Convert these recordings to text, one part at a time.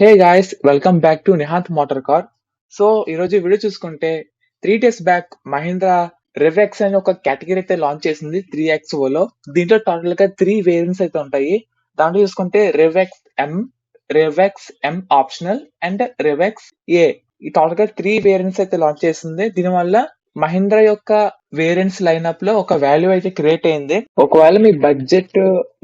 Hey guys, welcome back to Nihanth motor car. So ఈరోజు video చూసుకుంటే 3 days back Mahindra రివెక్స్ అని ఒక కేటగిరీ అయితే లాంచ్ చేసింది 3XO లో. దీంట్లో టోటల్ గా 3 వేరియంట్స్ అయితే ఉంటాయి. దాంట్లో చూసుకుంటే రివెక్స్ ఎం ఆప్షనల్ అండ్ రివెక్స్ ఏ. ఈ టోటల్ గా 3 వేరియంట్స్ అయితే లాంచ్ చేసింది. దీనివల్ల మహీంద్రా యొక్క వేరియంట్స్ లైనప్ లో ఒక వాల్యూ అయితే క్రియేట్ అయింది. ఒకవేళ మీ బడ్జెట్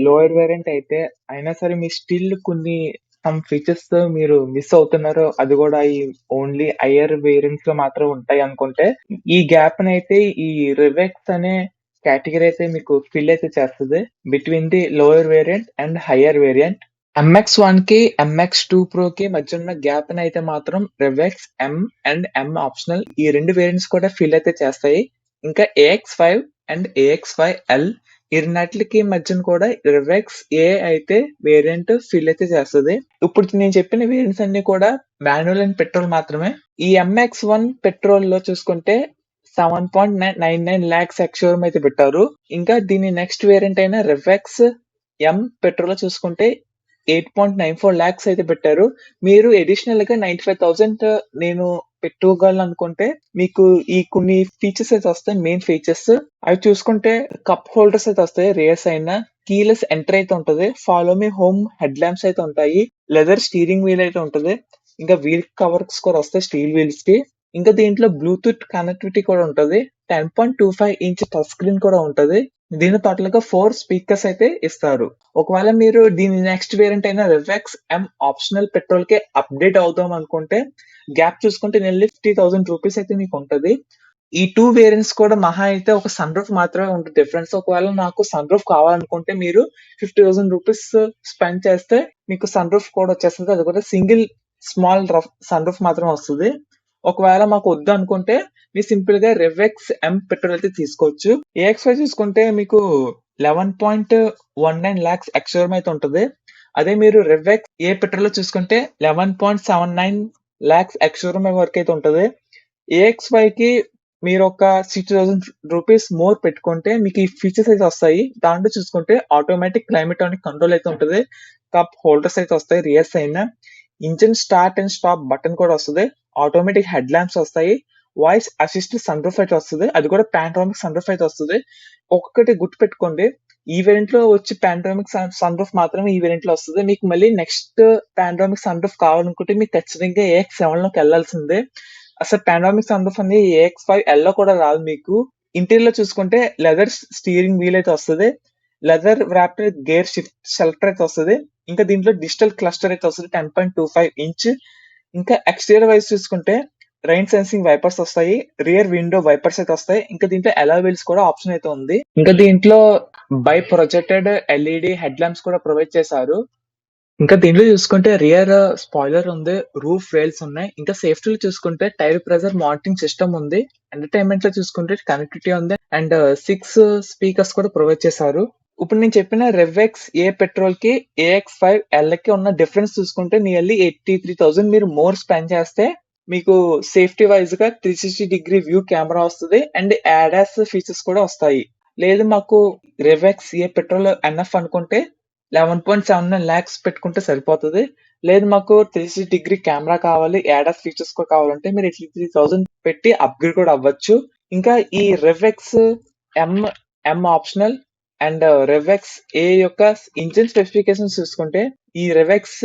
లోయర్ వేరియంట్ అయితే అయినా సరే మీ స్టిల్ కొన్ని సమ్ ఫీచర్స్ మీరు మిస్ అవుతున్నారు, అది కూడా ఈ ఓన్లీ హయ్యర్ వేరియంట్స్ లో మాత్రం ఉంటాయి అనుకుంటే ఈ గ్యాప్ అయితే ఈ రివెక్స్ అనే కేటగిరీ అయితే మీకు ఫిల్ అయితే చేస్తుంది between the lower variant and higher variant. MX1 కి MX2 Pro కి మధ్య ఉన్న గ్యాప్ అయితే మాత్రం రివెక్స్ ఎం అండ్ ఎం ఆప్షనల్ ఈ రెండు వేరియంట్స్ కూడా ఫిల్ అయితే చేస్తాయి. ఇంకా AX5 అండ్ AX5L ఈ రెండిటికి మధ్యన కూడా రివెక్స్ ఏ అయితే వేరియంట్ ఫిల్ అయితే చేస్తుంది. ఇప్పుడు నేను చెప్పిన వేరియంట్స్ అన్ని కూడా మాన్యువల్ అండ్ పెట్రోల్ మాత్రమే. ఈ MX1 పెట్రోల్ లో చూసుకుంటే 7.99 lakhs ఎక్స్-షోరూమ్ అయితే పెట్టారు. ఇంకా దీని నెక్స్ట్ వేరియంట్ అయిన రివెక్స్ ఎం పెట్రోల్ లో చూసుకుంటే 8.94 lakhs అయితే పెట్టారు. మీరు అడిషనల్ గా 95,000 నేను పెట్టుకోగలను అనుకుంటే మీకు ఈ కొన్ని ఫీచర్స్ అయితే వస్తాయి. మెయిన్ ఫీచర్స్ అవి చూసుకుంటే కప్ హోల్డర్స్ అయితే వస్తాయి, రేస్ అయినా కీలెస్ ఎంటర్ అయితే ఉంటది, follow me home head lamps అయితే ఉంటాయి, లెదర్ స్టీరింగ్ వీల్ అయితే ఉంటది, ఇంకా వీల్ కవర్స్ కూడా వస్తాయి స్టీల్ వీల్స్ కి. ఇంకా దీంట్లో బ్లూటూత్ కనెక్టివిటీ కూడా ఉంటది. 10.25 inch టచ్ స్క్రీన్ కూడా ఉంటది. దీని టోటల్ గా 4 స్పీకర్స్ అయితే ఇస్తారు. ఒకవేళ మీరు దీని నెక్స్ట్ వేరియంట్ అయిన రివెక్స్ ఎం ఆప్షనల్ పెట్రోల్ కి అప్డేట్ అవుదాం అనుకుంటే గ్యాప్ చూసుకుంటే నెలలి 50,000 రూపీస్ అయితే మీకు ఉంటది. ఈ 2 వేరియంట్స్ కూడా మహా అయితే ఒక సన్ రూఫ్ మాత్రమే ఉంటుంది డిఫరెన్స్. ఒకవేళ నాకు సన్ రూఫ్ కావాలనుకుంటే మీరు 50,000 రూపీస్ స్పెండ్ చేస్తే మీకు సన్ రూఫ్ కూడా వచ్చేస్తుంది. అది కూడా సింగిల్ స్మాల్ సన్ రూఫ్ మాత్రమే వస్తుంది. ఒకవేళ మాకు వద్దు అనుకుంటే మీరు సింపుల్ గా రివెక్స్ ఎం పెట్రోల్ అయితే తీసుకోవచ్చు. AX5 చూసుకుంటే మీకు 11.19 lakhs ఎక్స్-షోరూమ్ అయితే ఉంటుంది. అదే మీరు రివెక్స్ ఏ పెట్రోల్ లో చూసుకుంటే 11.79 lakhs ఎక్స్-షోరూమ్ వరకు అయితే ఉంటుంది. AX5 కి మీరు ఒక 60,000 రూపీస్ మోర్ పెట్టుకుంటే మీకు ఈ ఫీచర్స్ అయితే వస్తాయి. దాంట్లో చూసుకుంటే ఆటోమేటిక్ క్లైమేట్ కంట్రోల్ అయితే ఉంటుంది, కప్ హోల్డర్స్ అయితే వస్తాయి, రియర్స్ అయినా engine start and stop button కూడా వస్తుంది, ఆటోమేటిక్ హెడ్ ల్యాంప్స్ వస్తాయి, వాయిస్ అసిస్ట్ సన్ రూఫ్ అయితే వస్తుంది, అది కూడా పానోరామిక్ సన్ రూఫ్ అయితే వస్తుంది. ఒక్కటి గుర్తు పెట్టుకోండి, ఈ వేరియంట్ లో వచ్చి పానోరామిక్ సన్ రూఫ్ మాత్రమే ఈ వేరియంట్ లో వస్తుంది. మీకు మళ్ళీ నెక్స్ట్ పానోరామిక్ సన్ రూఫ్ కావాలనుకుంటే మీకు ఖచ్చితంగా AX7 లోకి వెళ్లాల్సిందే. అసలు పానోరామిక్ సన్ రూఫ్ అనేది AX5L లో కూడా రాదు మీకు. ఇంటీరియర్ లో చూసుకుంటే లెదర్ స్టీరింగ్ వీల్ అయితే వస్తుంది, లెదర్ వ్రాప్డ్ గేర్ షెల్టర్ అయితే వస్తుంది, ఇంకా దీంట్లో డిజిటల్ క్లస్టర్ అయితే వస్తుంది 10.25 inch. ఇంకా ఎక్స్టీరియర్ వైజ్ చూసుకుంటే రైన్ సెన్సింగ్ వైపర్స్ వస్తాయి, రియర్ విండో వైపర్స్ అయితే వస్తాయి, ఇంకా దీంట్లో అలాయ్ వీల్స్ కూడా ఆప్షన్ అయితే ఉంది. ఇంకా దీంట్లో by projected LED head lamps కూడా ప్రొవైడ్ చేశారు. ఇంకా దీంట్లో చూసుకుంటే రియర్ స్పాయిలర్ ఉంది, రూఫ్ రైల్స్ ఉన్నాయి, ఇంకా సేఫ్టీలో చూసుకుంటే టైర్ ప్రెజర్ మానిటరింగ్ సిస్టమ్ ఉంది, ఎంటర్టైన్మెంట్ లో చూసుకుంటే కనెక్టివిటీ ఉంది, అండ్ 6 స్పీకర్స్ కూడా ప్రొవైడ్ చేశారు. ఇప్పుడు నేను చెప్పిన రివెక్స్ ఏ పెట్రోల్ కి AX5L కి ఉన్న డిఫరెన్స్ చూసుకుంటే నియర్లీ 83,000 మీరు మోర్ స్పెండ్ చేస్తే మీకు సేఫ్టీ వైజ్ గా 360 degree వ్యూ కెమెరా వస్తుంది అండ్ ADAS ఫీచర్స్ కూడా వస్తాయి. లేదు మాకు రివెక్స్ ఏ పెట్రోల్ ఎన్ఎఫ్ అనుకుంటే 11.79 lakhs పెట్టుకుంటే సరిపోతుంది. లేదు మాకు 360 degree కెమెరా కావాలి, ADAS ఫీచర్స్ కూడా కావాలంటే మీరు 83,000 పెట్టి అప్గ్రేడ్ కూడా అవ్వచ్చు. ఇంకా ఈ రివెక్స్ ఎం ఎం ఆప్షనల్ అండ్ రివెక్స్ ఏ యొక్క ఇంజిన్ స్పెసిఫికేషన్స్ చూసుకుంటే ఈ రివెక్స్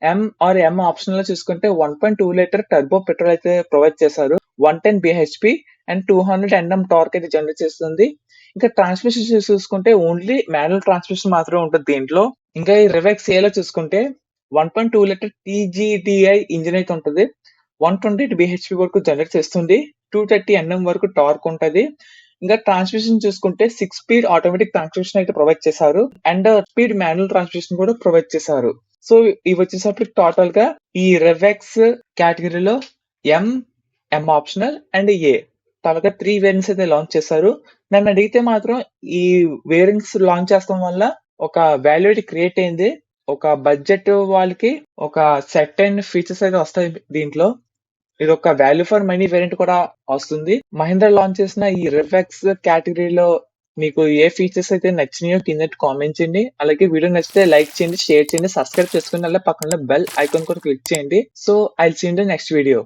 ఎం ఆర్ ఎం ఆప్షన్ లో చూసుకుంటే 1.2 లీటర్ టర్బో పెట్రోల్ అయితే ప్రొవైడ్ చేశారు, 110 bhp అండ్ 200 Nm టార్క్ అయితే జనరేట్ చేస్తుంది. ఇంకా ట్రాన్స్మిషన్ చూసుకుంటే ఓన్లీ మాన్యువల్ ట్రాన్స్మిషన్ మాత్రమే ఉంటుంది దీంట్లో. ఇంకా ఈ రివెక్స్ ఏ లో చూసుకుంటే 1.2 లీటర్ TGDI ఇంజిన్ అయితే ఉంటుంది, 128 bhp వరకు జనరేట్ చేస్తుంది, 230 Nm వరకు టార్క్ ఉంటది. ఇంకా ట్రాన్స్మిషన్ చూసుకుంటే 6-speed ఆటోమేటిక్ ట్రాన్స్మిషన్ అయితే ప్రొవైడ్ చేశారు అండ్ స్పీడ్ మాన్యువల్ ట్రాన్స్మిషన్ కూడా ప్రొవైడ్ చేశారు. సో ఇవి వచ్చేసరికి టోటల్ గా ఈ రివెక్స్ కేటగిరీలో ఎం ఎం ఆప్షనల్ అండ్ ఏ టోటల్ గా 3 వేరియంట్స్ అయితే లాంచ్ చేశారు. నన్ను అడిగితే మాత్రం ఈ వేరియంట్స్ లాంచ్ చేస్తాం వల్ల ఒక వాల్యూటీ క్రియేట్ అయింది. ఒక బడ్జెట్ వాళ్ళకి ఒక సెట్ అండ్ ఫీచర్స్ అయితే వస్తాయి దీంట్లో. ఇది ఒక వాల్యూ ఫర్ మనీ వేరియంట్ కూడా వస్తుంది. మహీంద్రా లాంచ్ చేసిన ఈ రివెక్స్ కేటగిరీలో మీకు ఏ ఫీచర్స్ అయితే నచ్చినాయో కింద కామెంట్ చేయండి. అలాగే వీడియో నచ్చితే లైక్ చేయండి, షేర్ చేయండి, సబ్స్క్రైబ్ చేసుకుని అలా పక్కన బెల్ ఐకాన్ కూడా క్లిక్ చేయండి. So I will see you in the next video.